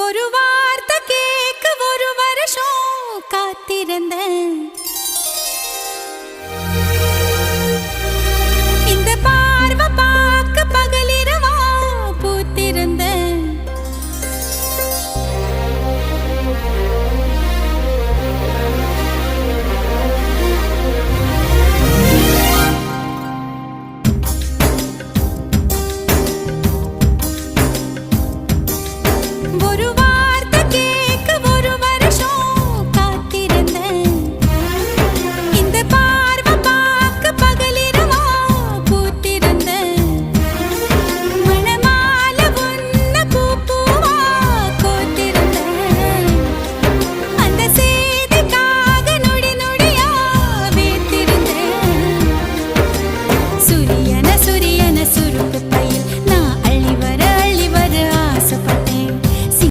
ஒரு வார்த்தை கேட்க ஒரு வருஷம் காத்திருந்தேன். இந்த பார்வை பார்க்க பகலிரவா பூத்திருந்தேன். ஒரு